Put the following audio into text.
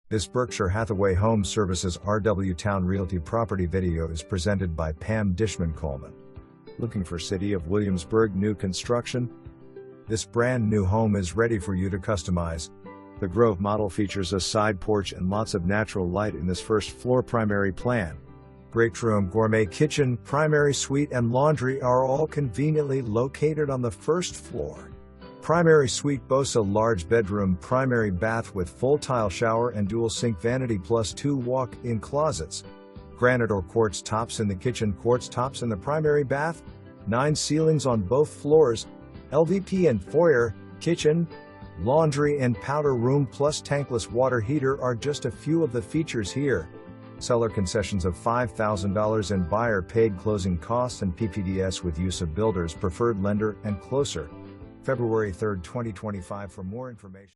This Berkshire Hathaway Home Services RW Towne Realty property video is presented by Pam Dishman-Coleman. Looking for City of Williamsburg new construction? This brand new home is ready for you to customize. The Grove model features a side porch and lots of natural light in this first floor primary plan. Greatroom, gourmet kitchen, primary suite and laundry are all conveniently located on the first floor. Primary suite boasts a large bedroom, primary bath with full tile shower and dual sink vanity plus 2 walk-in closets. Granite or quartz tops in the kitchen, quartz tops in the primary bath, 9 ceilings on both floors, LVP and foyer, kitchen, laundry and powder room plus tankless water heater are just a few of the features here. Seller concessions of $5,000 and buyer paid closing costs and Ppds with use of builder's preferred lender and closer. February 3, 2025. For more information.